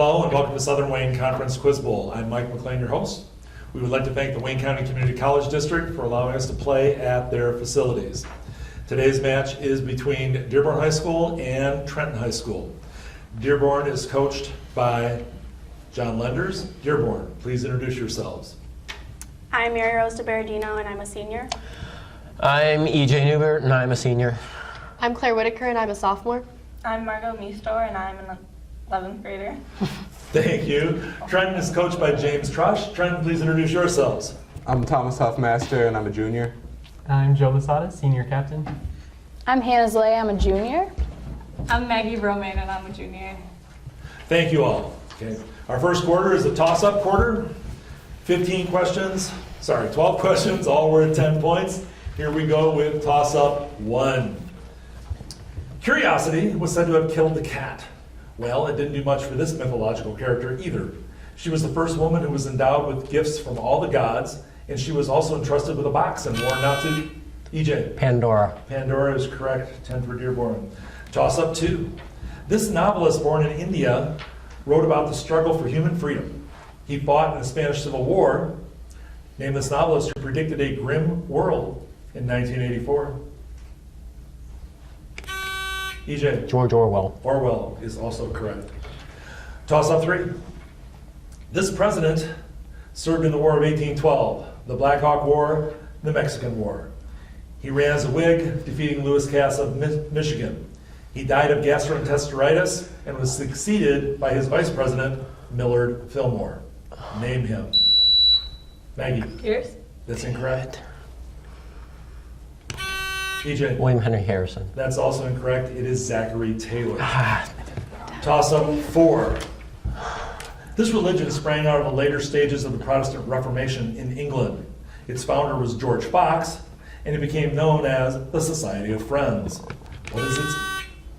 Hello and welcome to Southern Wayne Conference Quiz Bowl. I'm Mike McLean, your host. We would like to thank the Wayne County Community College District for allowing us to play at their facilities. Today's match is between Dearborn High School and Trenton High School. Dearborn is coached by John Lenders. Dearborn, please introduce yourselves. I'm Mary Rose DeBardino and I'm a senior. I'm EJ Newbert and I'm a senior. I'm Claire Whitaker and I'm a sophomore. I'm Margot Meestor and I'm an 11th grader. Thank you. Trenton is coached by James Trush. Trenton, please introduce yourselves. I'm Thomas Huffmaster and I'm a junior. I'm Joe Lasada, senior captain. I'm Hannah Zlay, I'm a junior. I'm Maggie Romaine and I'm a junior. Thank you all. Okay. Our first quarter is a toss-up quarter. 12 questions, all worth 10 points. Here we go with toss-up 1. Curiosity was said to have killed the cat. Well, it didn't do much for this mythological character either. She was the first woman who was endowed with gifts from all the gods, and she was also entrusted with a box and warned not to. EJ. Pandora. Pandora is correct. 10 for Dearborn. Toss-up 2. This novelist, born in India, wrote about the struggle for human freedom. He fought in the Spanish Civil War. Name this novelist who predicted a grim world in 1984. EJ. George Orwell. Orwell is also correct. Toss-up 3. This president served in the War of 1812, the Black Hawk War, the Mexican War. He ran as a Whig, defeating Lewis Cass of Michigan. He died of gastroenteritis and was succeeded by his vice president, Millard Fillmore. Name him. Maggie. Pierce? That's incorrect. EJ. William Henry Harrison. That's also incorrect. It is Zachary Taylor. Toss-up 4. This religion sprang out of the later stages of the Protestant Reformation in England. Its founder was George Fox, and it became known as the Society of Friends. What is its?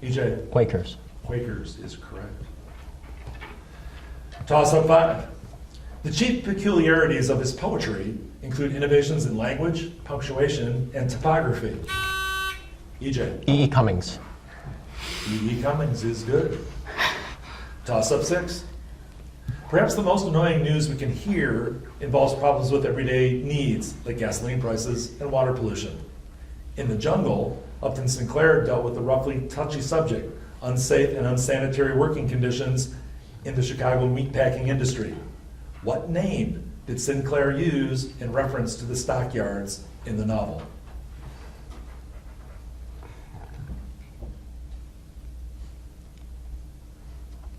EJ. Quakers. Quakers is correct. Toss-up 5. The chief peculiarities of his poetry include innovations in language, punctuation, and typography. EJ. E.E. Cummings. E.E. Cummings is good. Toss-up 6. Perhaps the most annoying news we can hear involves problems with everyday needs, like gasoline prices and water pollution. In the Jungle, Upton Sinclair dealt with the roughly touchy subject, unsafe and unsanitary working conditions in the Chicago meatpacking industry. What name did Sinclair use in reference to the stockyards in the novel?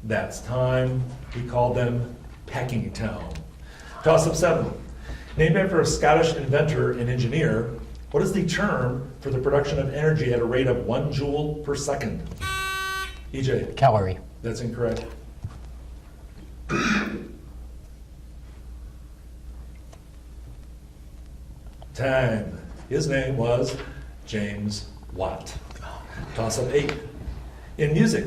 That's time. He called them Packing Town. Toss-up 7. Named after a Scottish inventor and engineer, what is the term for the production of energy at a rate of 1 joule per second? EJ. Calorie. That's incorrect. Time. His name was James Watt. Toss-up 8. In music,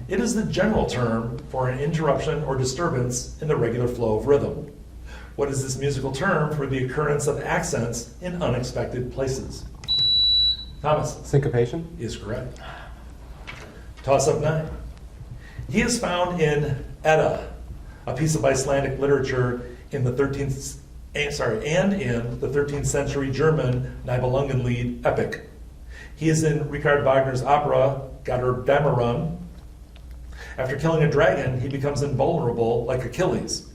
it is the general term for an interruption or disturbance in the regular flow of rhythm. What is this musical term for the occurrence of accents in unexpected places? Thomas. Syncopation? Is correct. Toss-up 9. He is found in Edda, a piece of Icelandic literature in the 13th century German Nibelungenlied epic. He is in Richard Wagner's opera Götterdämmerung. After killing a dragon, he becomes invulnerable like Achilles.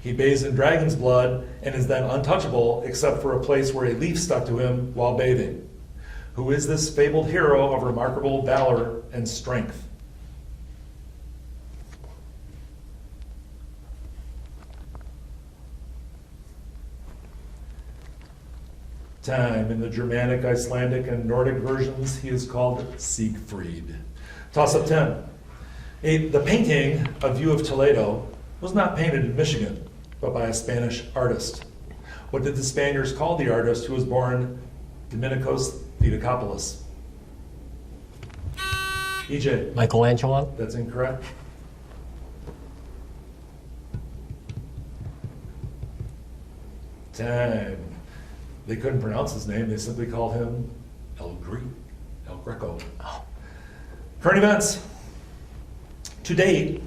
He bathes in dragon's blood and is then untouchable except for a place where a leaf stuck to him while bathing. Who is this fabled hero of remarkable valor and strength? Time. In the Germanic, Icelandic, and Nordic versions, he is called Siegfried. Toss-up 10. The painting, A View of Toledo, was not painted in Michigan, but by a Spanish artist. What did the Spaniards call the artist who was born Dominicos Theotokopoulos? EJ. Michelangelo. That's incorrect. Time. They couldn't pronounce his name. They simply called him El Greco. Current events. To date,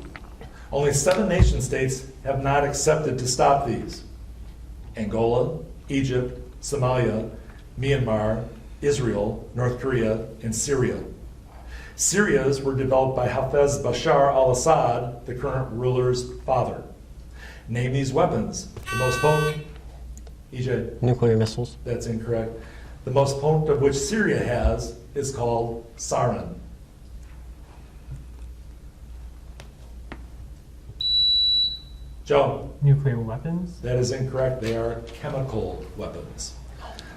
Only 7 nation states have not accepted to stop these: Angola, Egypt, Somalia, Myanmar, Israel, North Korea, and Syria. Syria's were developed by Hafez Bashar al-Assad, the current ruler's father. Name these weapons. The most potent, EJ, Nuclear missiles. that's incorrect. The most potent of which Syria has is called sarin. Joe, Nuclear weapons. that is incorrect. They are chemical weapons.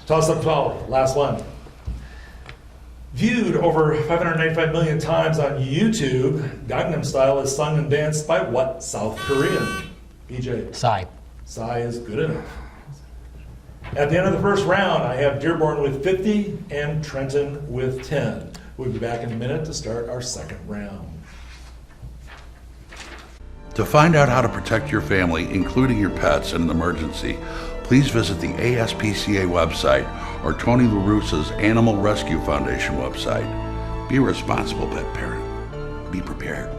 Toss up 12, last one. Viewed over 595 million times on YouTube, Gangnam Style is sung and danced by what South Korean? EJ. Psy. Psy is good enough. At the end of the first round, I have Dearborn with 50 and Trenton with 10. We'll be back in a minute to start our second round. To find out how to protect your family, including your pets, in an emergency, please visit the ASPCA website or Tony LaRussa's Animal Rescue Foundation website. Be a responsible pet parent. Be prepared.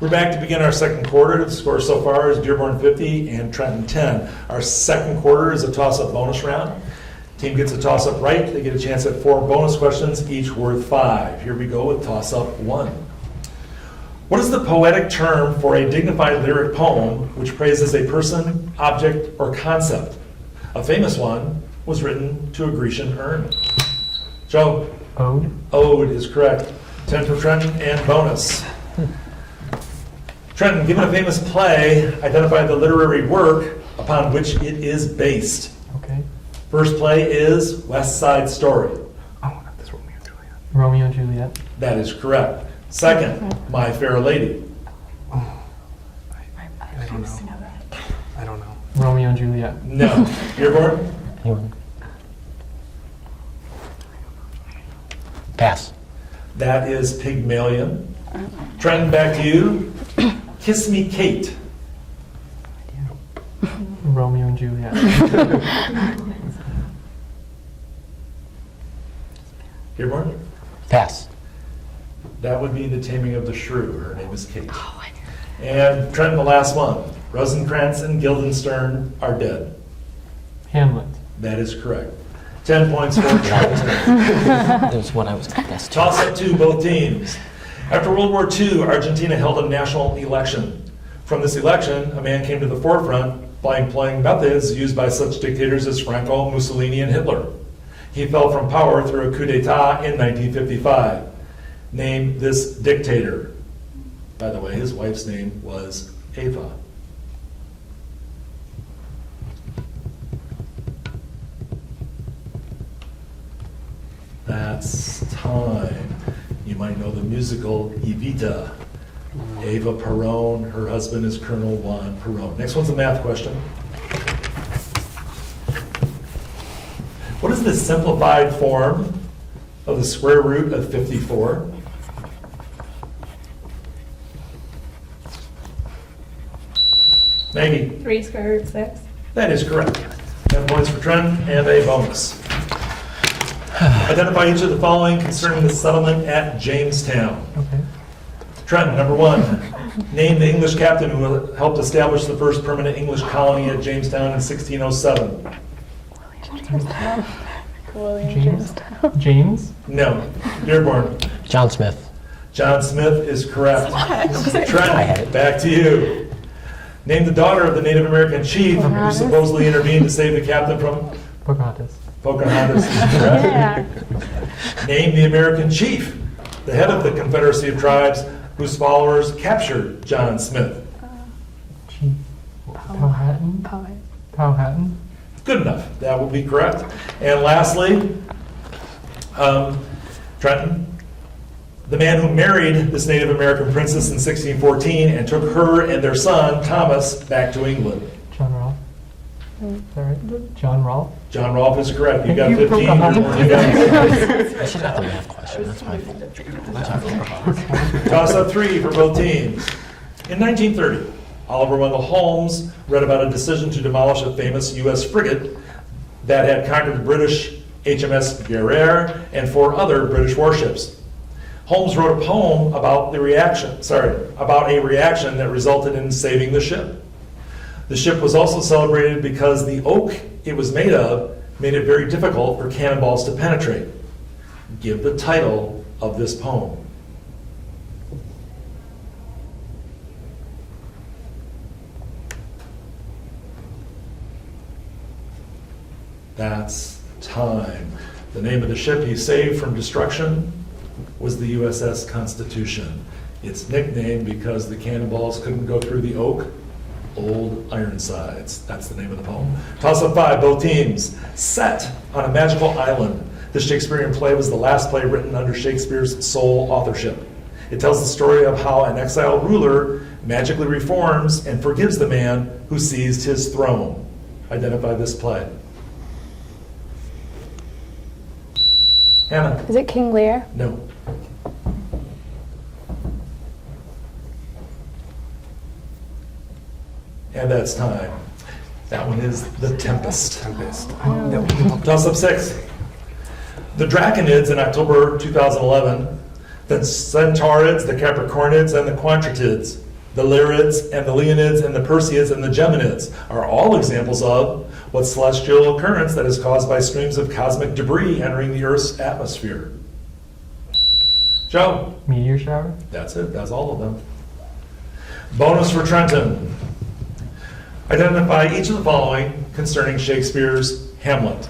We're back to begin our second quarter. The score so far is Dearborn 50 and Trenton 10. Our second quarter is a toss-up bonus round. Team gets a toss-up right, they get a chance at 4 bonus questions, each worth 5. Here we go with toss-up 1. What is the poetic term for a dignified lyric poem which praises a person, object, or concept? A famous one was written to a Grecian urn. Joe? Ode. Ode is correct. 10 for Trenton and bonus. Trenton, given a famous play, identify the literary work upon which it is based. Okay. First play is West Side Story. Oh, that's Romeo and Juliet. Romeo and Juliet. That is correct. Second, My Fair Lady. I don't know. I don't know. Romeo and Juliet. No. Dearborn? Anyone? Pass. That is Pygmalion. Trenton, back to you. Kiss Me Kate. Romeo and Juliet. Dearborn? Pass. That would be The Taming of the Shrew. Her name is Kate. And Trenton, the last one. Rosencrantz and Guildenstern are dead. Hamlet. That is correct. 10 points for Trenton. That was what I was going to guess. Toss up 2, both teams. After World War II, Argentina held a national election. From this election, a man came to the forefront by employing methods used by such dictators as Franco, Mussolini, and Hitler. He fell from power through a coup d'etat in 1955. Name this dictator. By the way, his wife's name was Eva. That's time. You might know the musical Evita. Eva Peron, her husband is Colonel Juan Peron. Next one's a math question. What is the simplified form of the square root of 54? Maggie? 3 square root 6. That is correct. 10 points for Trenton and a bonus. Identify each of the following concerning the settlement at Jamestown. Okay. Trenton, number 1. Name the English captain who helped establish the first permanent English colony at Jamestown in 1607. James. James. No. Dearborn. John Smith. John Smith is correct. I had Trenton, it. back to you. Name the daughter of the Native American chief who supposedly intervened to save the captain from Pocahontas. Pocahontas. Is correct. Name the American chief, the head of the Confederacy of Tribes, whose followers captured John Smith. Chief. Powhatan. Powhatan. Good enough. That will be correct. And lastly, Trenton, the man who married this Native American princess in 1614 and took her and their son, Thomas, back to England. John Rolfe. Is that right? John Rolfe. John Rolfe is correct. You got You 15. Pocahontas. You got I should have the math question. That's my fault. Toss up 3 for both teams. In 1930, Oliver Wendell Holmes read about a decision to demolish a famous U.S. frigate that had conquered the British HMS Guerriere and 4 other British warships. Holmes wrote a poem about a reaction that resulted in saving the ship. The ship was also celebrated because the oak it was made of made it very difficult for cannonballs to penetrate. Give the title of this poem. That's time. The name of the ship he saved from destruction was the USS Constitution. It's nicknamed because the cannonballs couldn't go through the oak, Old Ironsides. That's the name of the poem. Toss-up 5, both teams. Set on a magical island. This Shakespearean play was the last play written under Shakespeare's sole authorship. It tells the story of how an exiled ruler magically reforms and forgives the man who seized his throne. Identify this play. Hannah? Is it King Lear? No. And that's time. That one is The Tempest. Toss-up 6. The Draconids in October 2011, the Centaurids, the Capricornids, and the Quantratids, the Lyrids, and the Leonids, and the Perseids, and the Geminids are all examples of what celestial occurrence that is caused by streams of cosmic debris entering the Earth's atmosphere. Joe? Meteor shower? That's it. That's all of them. Bonus for Trenton. Identify each of the following concerning Shakespeare's Hamlet.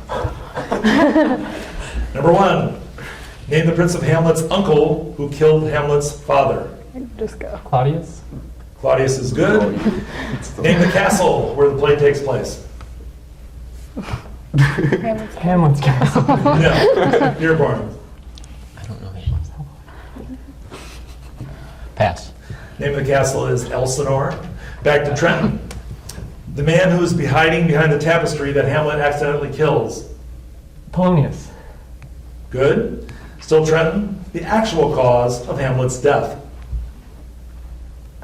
Number 1. Name the Prince of Hamlet's uncle who killed Hamlet's father. Just go. Claudius? Claudius is good. Name the castle where the play takes place. Hamlet's castle. No. Dearborn. I don't know that. Pass. Name of the castle is Elsinore. Back to Trenton. The man who is hiding behind the tapestry that Hamlet accidentally kills. Polonius. Good. Still Trenton. The actual cause of Hamlet's death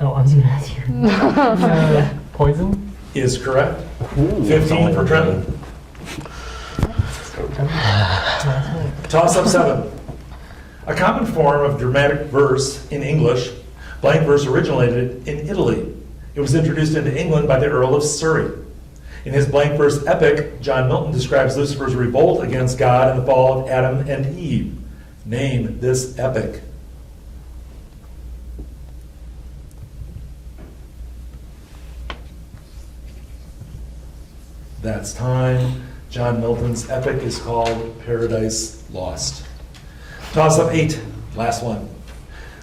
Oh, I was going to ask you. Poison? is correct. 15 for Trenton. Toss-up 7. A common form of dramatic verse in English, blank verse originated in Italy. It was introduced into England by the Earl of Surrey. In his blank verse epic, John Milton describes Lucifer's revolt against God and the fall of Adam and Eve. Name this epic. That's time. John Milton's epic is called Paradise Lost. Toss-up 8, last one.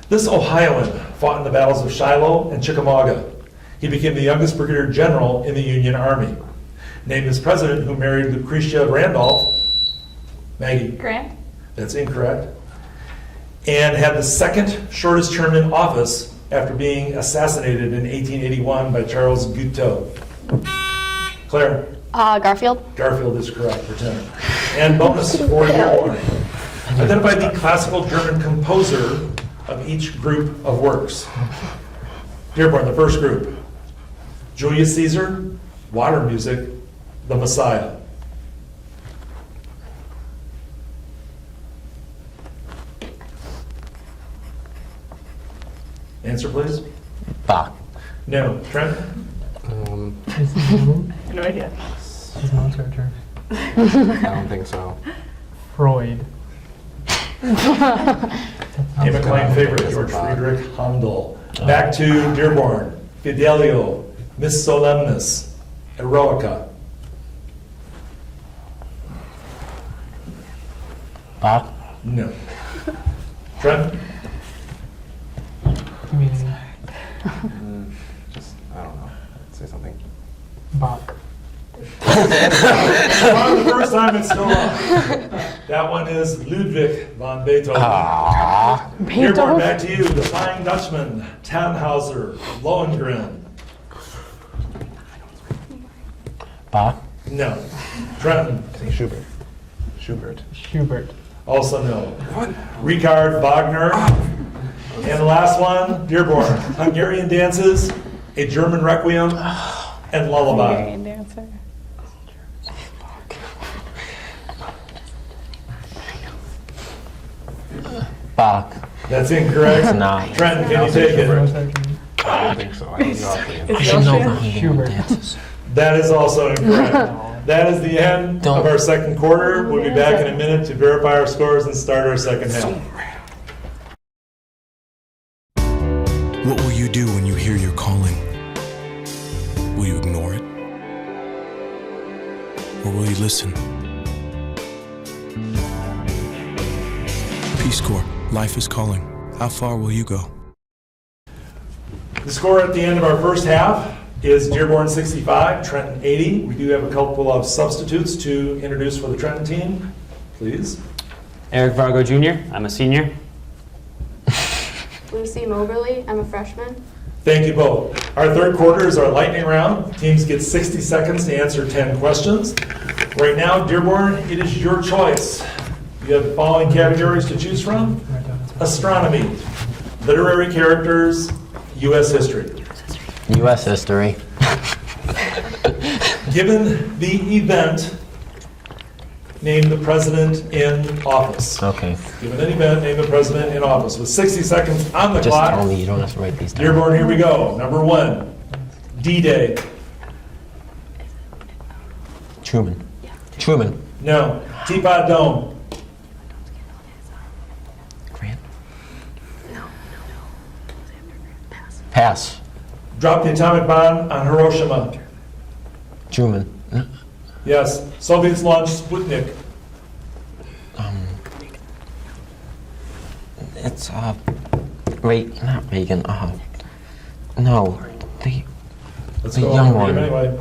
This Ohioan fought in the battles of Shiloh and Chickamauga. He became the youngest brigadier general in the Union Army. Named his president who married Lucretia Randolph. Maggie. Grant? That's incorrect. And had the second shortest term in office after being assassinated in 1881 by Charles Guiteau. Claire. Garfield. Garfield is correct for 10. And bonus for Dearborn. Identify the classical German composer of each group of works. Dearborn, the first group. Julius Caesar, Water Music, The Messiah. Answer, please. Bach. No. Trent? Is he human? No idea. His non-searcher. I don't think so. Freud. Name a client favorite, George Friedrich Handel. Back to Dearborn. Fidelio, Miss Solemnis, Eroica. Bach. No. Trent? Community. Just, I don't know. Say something. Bach. Wrong the first time, it's still wrong. That one is Ludwig von Beethoven. Dearborn, back to you. The Flying Dutchman, Tannhauser, Lohengrin. Bach. No. Trenton? Say Schubert. Schubert. Schubert. Also no. What? Richard Wagner. And the last one, Dearborn. Hungarian dances, a German requiem, and lullaby. Hungarian dancer. Bach. That's incorrect. It's not. Trenton, can you take it? I don't think so. I think you're off the I should know the Hungarian Schubert. dances. That is also incorrect. That is the end of our second quarter. We'll be back in a minute to verify our scores and start our second half. What will you do when you hear your calling? Will you ignore it? Or will you listen? Peace Corps, life is calling. How far will you go? The score at the end of our first half is Dearborn 65, Trenton 80. We do have a couple of substitutes to introduce for the Trenton team. Please. Eric Vargo Jr., I'm a senior. Lucy Moberly, I'm a freshman. Thank you both. Our third quarter is our lightning round. Teams get 60 seconds to answer 10 questions. Right now, Dearborn, it is your choice. You have the following categories to choose from: astronomy, literary characters, U.S. history. U.S. history. Given the event, name the president in office. Okay. Given an event, name the president in office. With 60 seconds on the Just clock, tell me, you don't have to write these down. Dearborn, here we go. Number 1, D-Day. Truman. Truman. No. Teapot Dome. Grant. Pass. Drop the atomic bomb on Hiroshima. Truman. Yes. Soviets launched Sputnik. It's, not Reagan, no, Let's the go young on. one. Anyway.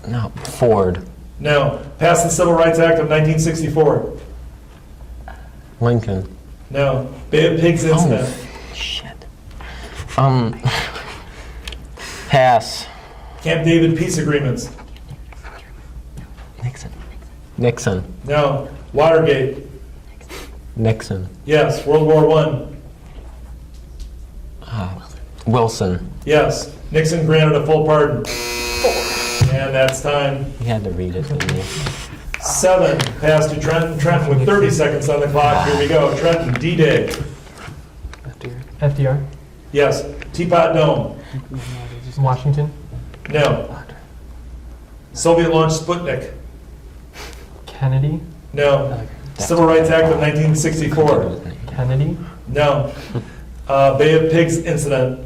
No, Ford. No. Pass the Civil Rights Act of 1964. Lincoln. No. Bay of Pigs incident. Shit. Pass. Camp David peace agreements. Nixon. Nixon. No. Watergate. Nixon. Yes. World War I. Wilson. Yes. Nixon granted a full pardon. And that's time. You had to read it, didn't you? 7. Pass to Trenton. Trenton with 30 seconds on the clock. Here we go. Trenton, D-Day. FDR. Yes. Teapot Dome. Washington. No. Soviet launched Sputnik. Kennedy. No. Civil Rights Act of 1964. Kennedy. No. Bay of Pigs incident.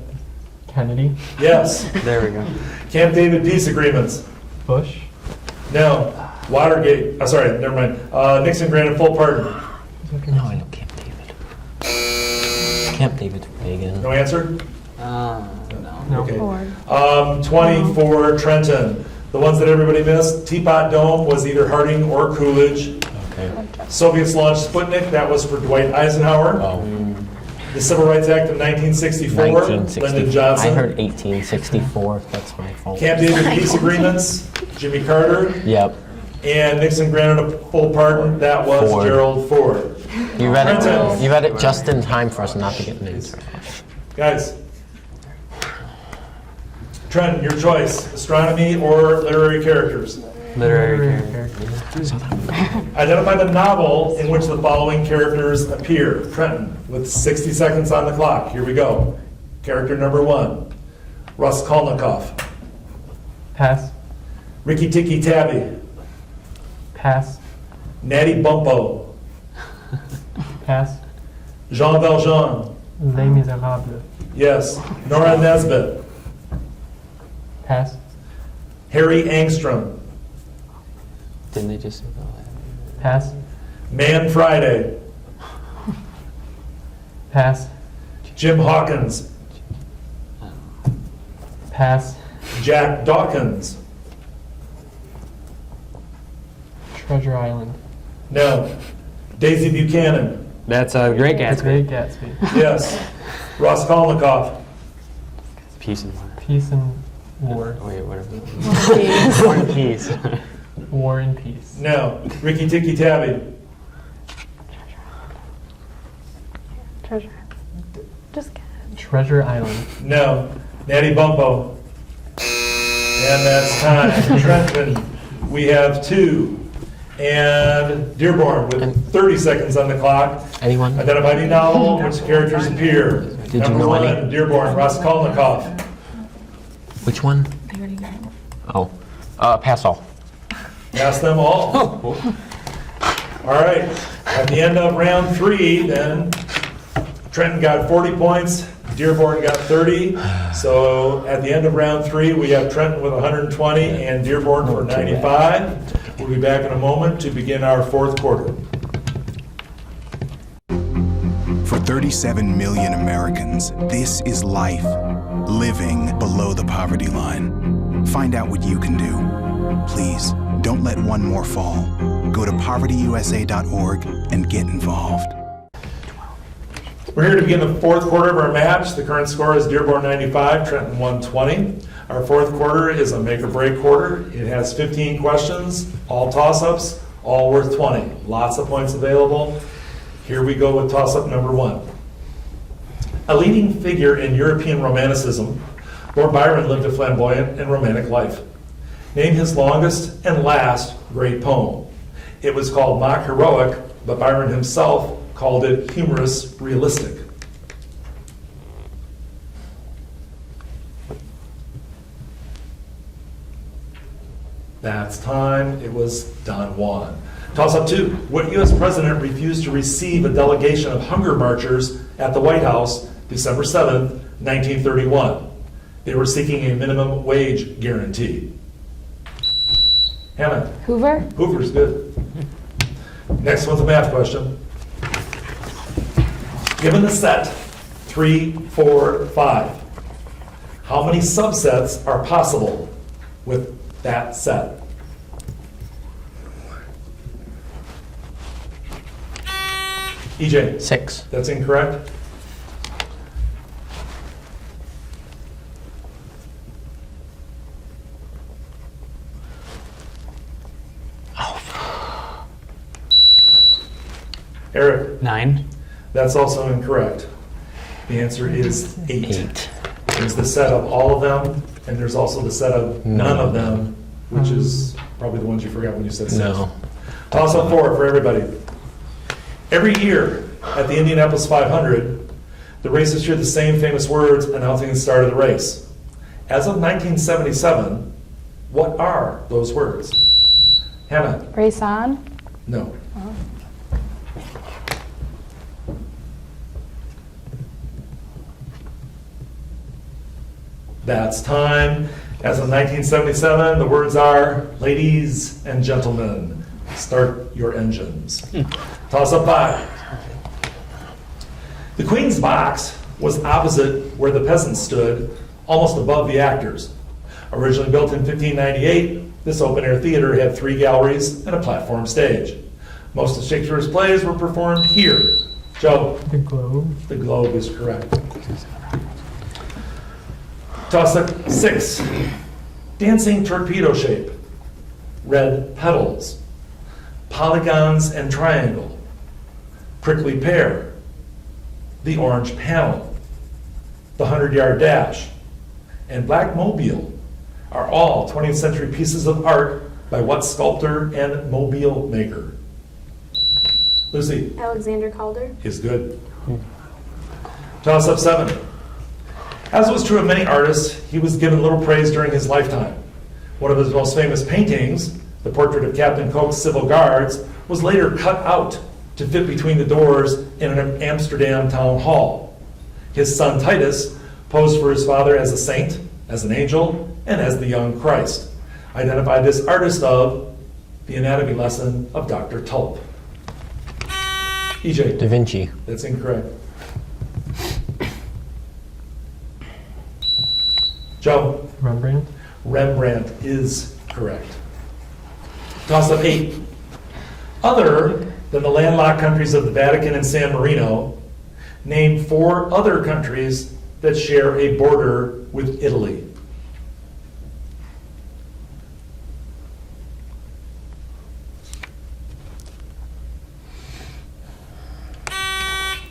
Kennedy. Yes. There we go. Camp David peace agreements. Bush. No. Watergate. Sorry, never mind. Nixon granted full pardon. No, I know Camp David. Camp David Reagan. No answer? No. No. Okay. 20 for Trenton. The ones that everybody missed. Teapot Dome was either Harding or Coolidge. Okay. Soviets launched Sputnik. That was for Dwight Eisenhower. Oh. The Civil Rights Act of 1964. 1960. Lyndon Johnson. I heard 1864. That's my fault. Camp David peace agreements. Jimmy Carter. Yep. And Nixon granted a full pardon. That was Ford. Gerald Ford. You read Trenton. it. You read it just in time for us not to get an answer. Guys. Trenton, your choice. Astronomy or literary characters? Literary character. Identify the novel in which the following characters appear. Trenton, with 60 seconds on the clock. Here we go. Character number 1, Raskolnikov. Pass. Ricky Tikki Tavi. Pass. Natty Bumppo. Pass. Jean Valjean. Les Miserables. Yes. Nora Nesbitt. Pass. Harry Angstrom. Didn't they just say that? Pass. Man Friday. Pass. Jim Hawkins. Pass. Jack Dawkins. Treasure Island. No. Daisy Buchanan. That's a Great The Gatsby. Great Gatsby. Yes. Raskolnikov. Peace and War. Peace and War. Wait, whatever. War and Peace. War and Peace. No. Ricky Tikki Tavi. Treasure. Just kidding. Treasure Island. No. Natty Bumppo. And that's time. Trenton, we have 2. And Dearborn with 30 seconds on the clock. Anyone? Identify any novel in which characters appear. Did you Number know one, any? Dearborn, Raskolnikov. Which one? Oh, pass all. Pass them all. All right, at the end of round 3, then, Trenton got 40 points, Dearborn got 30. So at the end of round 3, we have Trenton with 120 and Dearborn for 95. We'll be back in a moment to begin our fourth quarter. For 37 million Americans, this is life, living below the poverty line. Find out what you can do. Please, don't let one more fall. Go to povertyusa.org and get involved. We're here to begin the fourth quarter of our match. The current score is Dearborn 95, Trenton 120. Our fourth quarter is a make or break quarter. It has 15 questions, all toss-ups, all worth 20. Lots of points available. Here we go with toss-up number 1. A leading figure in European Romanticism, Lord Byron lived a flamboyant and romantic life. Name his longest and last great poem. It was called mock heroic, but Byron himself called it humorous realistic. That's time. It was Don Juan. Toss-up 2. What U.S. president refused to receive a delegation of hunger marchers at the White House December 7th, 1931? They were seeking a minimum wage guarantee. Hannah. Hoover? Hoover's good. Next one's a math question. Given the set 3, 4, 5, how many subsets are possible with that set? EJ. 6. That's incorrect. Eric. 9. That's also incorrect. The answer is 8. 8. There's the set of all of them, and there's also the set of none of them, which is probably the ones you forgot when you said 6. No. Toss up 4 for everybody. Every year at the Indianapolis 500, the racers hear the same famous words announcing the start of the race. As of 1977, what are those words? Hannah? Race on? No. That's time. As of 1977, the words are, ladies and gentlemen, start your engines. Toss up 5. The Queen's box was opposite where the peasants stood, almost above the actors. Originally built in 1598, this open-air theater had 3 galleries and a platform stage. Most of Shakespeare's plays were performed here. Joe? The Globe. The Globe is correct. Toss-up 6. Dancing torpedo shape. Red petals. Polygons and triangle. Prickly pear. The orange panel. The 100-yard dash. And Black Mobile are all 20th century pieces of art by what sculptor and mobile maker? Lucy? Alexander Calder. Is good. Toss up 7. As was true of many artists, he was given little praise during his lifetime. One of his most famous paintings, the portrait of Captain Coke's civil guards, was later cut out to fit between the doors in an Amsterdam town hall. His son Titus posed for his father as a saint, as an angel, and as the young Christ. Identify this artist of The Anatomy Lesson of Dr. Tulp. EJ. Da Vinci. That's incorrect. Joe. Rembrandt. Rembrandt is correct. Toss up 8. Other than the landlocked countries of the Vatican and San Marino, name 4 other countries that share a border with Italy.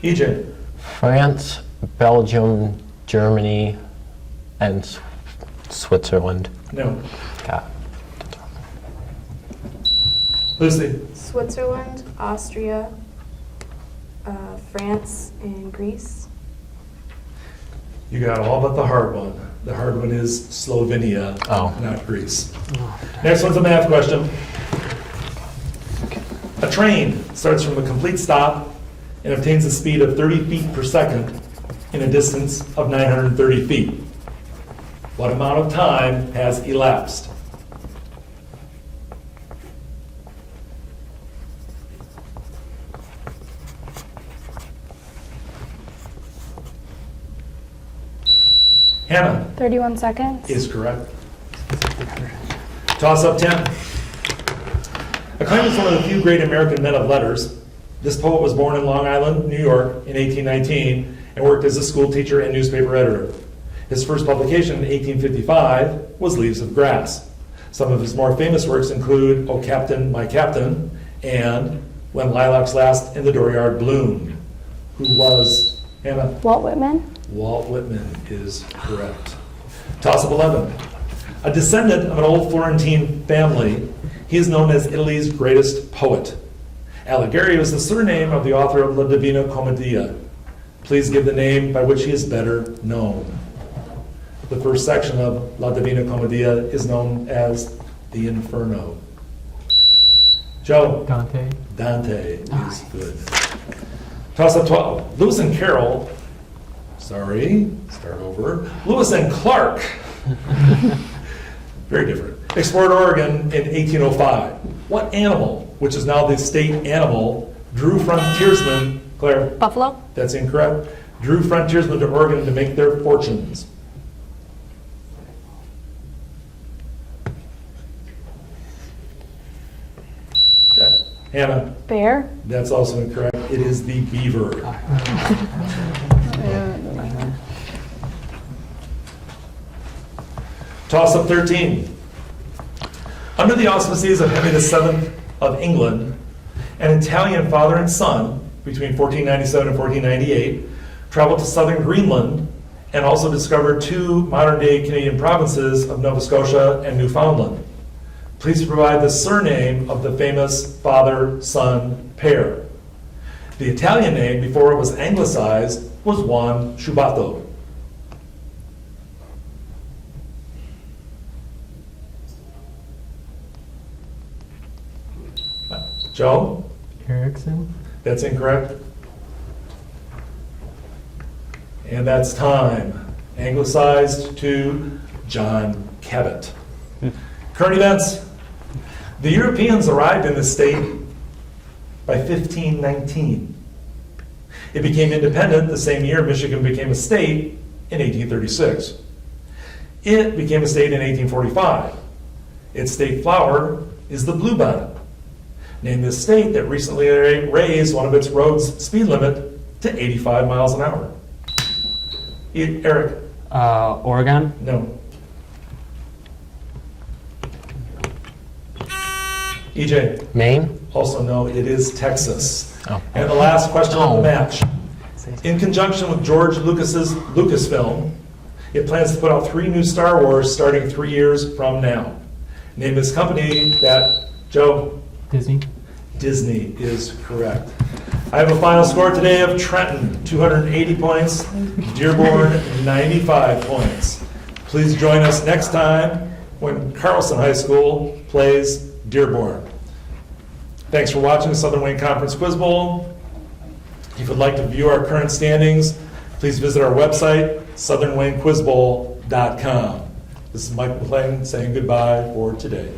EJ. France, Belgium, Germany, and Switzerland. No. God. Lucy? Switzerland, Austria, France, and Greece. You got all but the hard one. The hard one is Slovenia, not Greece. Next one's a math question. A train starts from a complete stop and obtains a speed of 30 feet per second in a distance of 930 feet. What amount of time has elapsed? Hannah 31 seconds. is correct. Toss up 10. Acclaimed as one of the few great American men of letters, this poet was born in Long Island, New York in 1819 and worked as a school teacher and newspaper editor. His first publication in 1855 was Leaves of Grass. Some of his more famous works include O Captain, My Captain, and When Lilacs Last and the Dooryard Bloomed. Who was Hannah? Walt Whitman. Walt Whitman is correct. Toss up 11. A descendant of an old Florentine family, he is known as Italy's greatest poet. Alighieri was the surname of the author of La Divina Commedia. Please give the name by which he is better known. The first section of La Divina Commedia is known as the Inferno. Joe? Dante. Dante is good. Toss up 12. Lewis and Carroll, start over. Lewis and Clark, very different, explored Oregon in 1805. What animal, which is now the state animal, drew frontiersmen, Claire? Buffalo? That's incorrect. Drew frontiersmen to Oregon to make their fortunes. Hannah? Bear. That's also incorrect. It is the beaver. Toss up 13. Under the auspices of Henry VII of England, an Italian father and son, between 1497 and 1498, traveled to southern Greenland and also discovered two modern-day Canadian provinces of Nova Scotia and Newfoundland. Please provide the surname of the famous father-son pair. The Italian name, before it was anglicized, was Juan Schubato. Joe? Erickson. That's incorrect. And that's time. Anglicized to John Cabot. Current events. The Europeans arrived in the state by 1519. It became independent the same year Michigan became a state in 1836. It became a state in 1845. Its state flower is the bluebonnet. Name this state that recently raised one of its roads' speed limit to 85 miles an hour. Eric? Oregon? No. EJ? Maine? Also no, it is Texas. Oh. And the last question of the Oh. match. In conjunction with George Lucas's Lucasfilm, it plans to put out 3 new Star Wars starting 3 years from now. Name this company that, Joe? Disney. Disney is correct. I have a final score today of Trenton, 280 points, Dearborn, 95 points. Please join us next time when Carlson High School plays Dearborn. Thanks for watching the Southern Wayne Conference Quiz Bowl. If you'd like to view our current standings, please visit our website, southernwaynequizbowl.com. This is Mike McLean saying goodbye for today.